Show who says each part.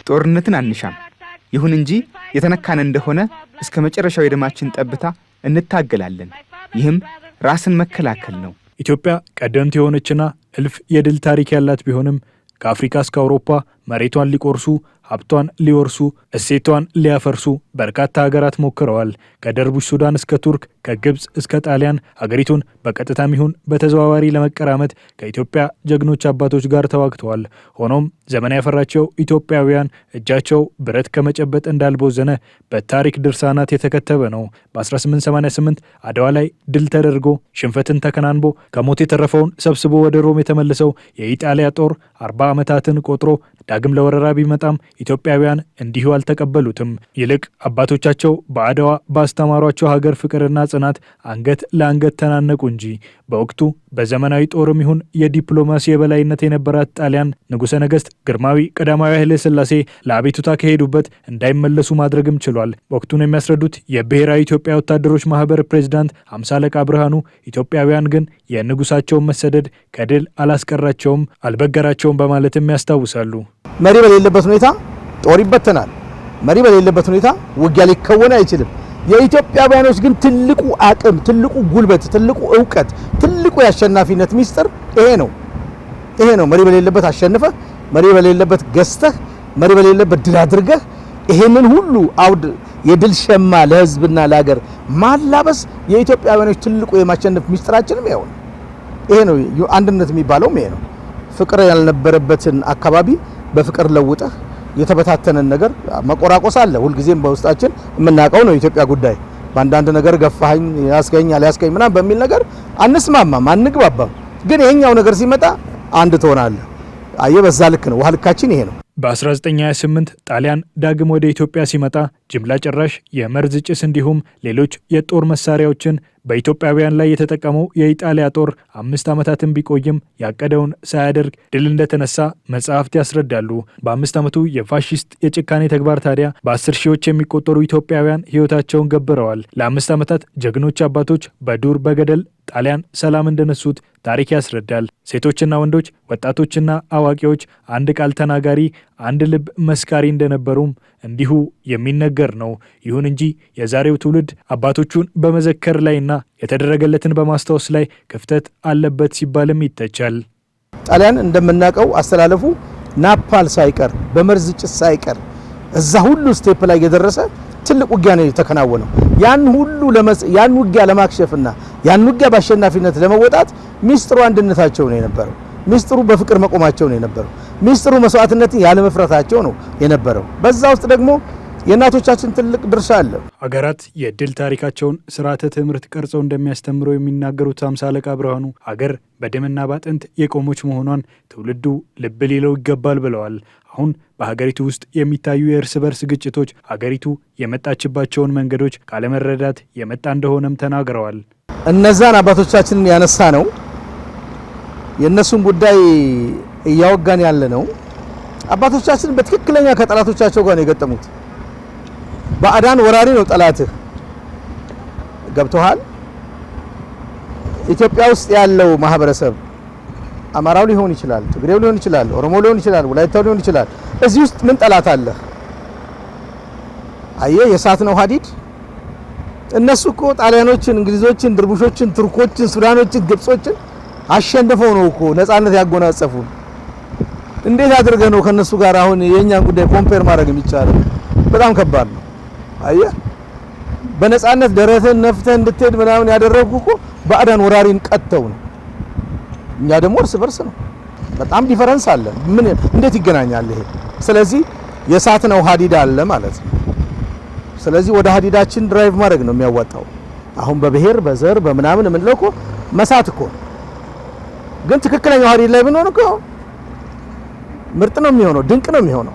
Speaker 1: ጦርነትን አንሻም። ይሁን እንጂ የተነካነ እንደሆነ እስከ መጨረሻው የደማችን ጠብታ እንታገላለን። ይህም ራስን መከላከል ነው።
Speaker 2: ኢትዮጵያ ቀደምት የሆነችና እልፍ የድል ታሪክ ያላት ቢሆንም ከአፍሪካ እስከ አውሮፓ መሬቷን ሊቆርሱ ሀብቷን ሊወርሱ እሴቷን ሊያፈርሱ በርካታ ሀገራት ሞክረዋል። ከደርቡሽ ሱዳን እስከ ቱርክ፣ ከግብጽ እስከ ጣሊያን ሀገሪቱን በቀጥታም ይሁን በተዘዋዋሪ ለመቀራመት ከኢትዮጵያ ጀግኖች አባቶች ጋር ተዋግተዋል። ሆኖም ዘመን ያፈራቸው ኢትዮጵያውያን እጃቸው ብረት ከመጨበጥ እንዳልቦዘነ በታሪክ ድርሳናት የተከተበ ነው። በ1888 አድዋ ላይ ድል ተደርጎ ሽንፈትን ተከናንቦ ከሞት የተረፈውን ሰብስቦ ወደ ሮም የተመለሰው የኢጣሊያ ጦር 40 ዓመታትን ቆጥሮ ዳግም ለወረራ ቢመጣም ኢትዮጵያውያን እንዲሁ አልተቀበሉትም። ይልቅ አባቶቻቸው በአድዋ ባስተማሯቸው ሀገር ፍቅርና ጽናት አንገት ለአንገት ተናነቁ እንጂ። በወቅቱ በዘመናዊ ጦርም ይሁን የዲፕሎማሲ የበላይነት የነበራት ጣሊያን ንጉሠ ነገሥት ግርማዊ ቀዳማዊ ኃይለ ሥላሴ ለአቤቱታ ከሄዱበት እንዳይመለሱ ማድረግም ችሏል። ወቅቱን የሚያስረዱት የብሔራዊ ኢትዮጵያ ወታደሮች ማህበር ፕሬዝዳንት 50 አለቃ ብርሃኑ ኢትዮጵያውያን ግን የንጉሳቸውን መሰደድ ከድል አላስቀራቸውም አልበገራቸውም በማለትም ያስታውሳሉ።
Speaker 3: መሪ በሌለበት ሁኔታ ጦር ይበተናል። መሪ በሌለበት ሁኔታ ውጊያ ሊከወን አይችልም። የኢትዮጵያውያኖች ግን ትልቁ አቅም፣ ትልቁ ጉልበት፣ ትልቁ ዕውቀት፣ ትልቁ ያሸናፊነት ሚስጥር ይሄ ነው። መሪ በሌለበት አሸንፈህ፣ መሪ በሌለበት ገዝተህ፣ መሪ በሌለበት ድል አድርገህ ይሄንን ሁሉ አውድ የድል ሸማ ለህዝብና ለሀገር ማላበስ የኢትዮጵያውያኖች ትልቁ የማሸነፍ ሚስጥራችንም ይሄ ነው። አንድነት የሚባለውም ይሄ ነው። ፍቅር ያልነበረበትን አካባቢ በፍቅር ለውጠህ የተበታተነን ነገር መቆራቆስ አለ። ሁልጊዜም በውስጣችን የምናውቀው ነው። የኢትዮጵያ ጉዳይ በአንዳንድ ነገር ገፋኸኝ ያስገኝ አልያስገኝ ምናምን በሚል ነገር አንስማማም፣ አንግባባም። ግን ይሄኛው ነገር ሲመጣ አንድ ትሆናለህ። አየህ፣ በዛ ልክ ነው። ውሃ ልካችን ይሄ ነው።
Speaker 2: በ1928 ጣሊያን ዳግም ወደ ኢትዮጵያ ሲመጣ ጅምላ ጨራሽ የመርዝ ጭስ እንዲሁም ሌሎች የጦር መሳሪያዎችን በኢትዮጵያውያን ላይ የተጠቀመው የኢጣሊያ ጦር 5 ዓመታትን ቢቆይም ያቀደውን ሳያደርግ ድል እንደተነሳ መጽሐፍት ያስረዳሉ። በ5 ዓመቱ የፋሺስት የጭካኔ ተግባር ታዲያ በ10 ሺዎች የሚቆጠሩ ኢትዮጵያውያን ሕይወታቸውን ገብረዋል። ለ5 ዓመታት ጀግኖች አባቶች በዱር በገደል ጣሊያን ሰላም እንደነሱት ታሪክ ያስረዳል። ሴቶችና ወንዶች፣ ወጣቶችና አዋቂዎች አንድ ቃል ተናጋሪ፣ አንድ ልብ መስካሪ እንደነበሩም እንዲሁ የሚነገር ነው። ይሁን እንጂ የዛሬው ትውልድ አባቶቹን በመዘከር ላይና የተደረገለትን በማስታወስ ላይ ክፍተት አለበት ሲባልም ይተቻል።
Speaker 3: ጣሊያን እንደምናውቀው አስተላለፉ ናፓል ሳይቀር በመርዝ ጭስ ሳይቀር እዛ ሁሉ ስቴፕ ላይ የደረሰ ትልቅ ውጊያ ነው የተከናወነው። ያን ውጊያ ለማክሸፍና ያን ውጊያ በአሸናፊነት ለመወጣት ሚስጥሩ አንድነታቸው ነው የነበረው። ሚስጥሩ በፍቅር መቆማቸው ነው የነበረው። ሚስጥሩ መስዋዕትነትን ያለ መፍራታቸው ነው የነበረው። በዛ ውስጥ ደግሞ የእናቶቻችን ትልቅ ድርሻ አለ።
Speaker 2: ሀገራት የድል ታሪካቸውን ስርዓተ ትምህርት ቀርጸው እንደሚያስተምሩ የሚናገሩት 50 አለቃ ብርሃኑ ሀገር በደምና ባጥንት የቆመች መሆኗን ትውልዱ ልብ ሊለው ይገባል ብለዋል። አሁን በሀገሪቱ ውስጥ የሚታዩ የእርስ በርስ ግጭቶች ሀገሪቱ የመጣችባቸውን መንገዶች ካለመረዳት የመጣ እንደሆነም ተናግረዋል።
Speaker 3: እነዛን አባቶቻችንን ያነሳ ነው የእነሱን ጉዳይ እያወጋን ያለ ነው። አባቶቻችን በትክክለኛ ከጠላቶቻቸው ጋር ነው የገጠሙት። ባዕዳን ወራሪ ነው ጠላትህ። ገብቶሃል? ኢትዮጵያ ውስጥ ያለው ማህበረሰብ አማራው ሊሆን ይችላል፣ ትግሬው ሊሆን ይችላል፣ ኦሮሞ ሊሆን ይችላል፣ ወላይታው ሊሆን ይችላል። እዚህ ውስጥ ምን ጠላት አለ? አየህ፣ የሳት ነው ሀዲድ። እነሱ እኮ ጣሊያኖችን፣ እንግሊዞችን፣ ድርቡሾችን፣ ቱርኮችን፣ ሱዳኖችን፣ ግብጾችን አሸንፈው ነው እኮ ነፃነት ያጎናጸፉን። እንዴት አድርገህ ነው ከነሱ ጋር አሁን የኛን ጉዳይ ኮምፔር ማድረግ የሚቻለው? በጣም ከባድ ነው። አየህ፣ በነፃነት ደረተን ነፍተህ እንድትሄድ ምናምን ያደረጉ እኮ ባዕዳን ወራሪን ቀጥተው ነው። እኛ ደግሞ እርስ በርስ ነው። በጣም ዲፈረንስ አለ። ምን እንዴት ይገናኛል ይሄ? ስለዚህ የሳት ነው ሀዲድ አለ ማለት ነው። ስለዚህ ወደ ሀዲዳችን ድራይቭ ማድረግ ነው የሚያዋጣው። አሁን በብሔር በዘር በምናምን የምንለው እኮ መሳት እኮ ግን ትክክለኛው ሀዲድ ላይ ብንሆን እኮ ምርጥ ነው የሚሆነው፣ ድንቅ ነው የሚሆነው።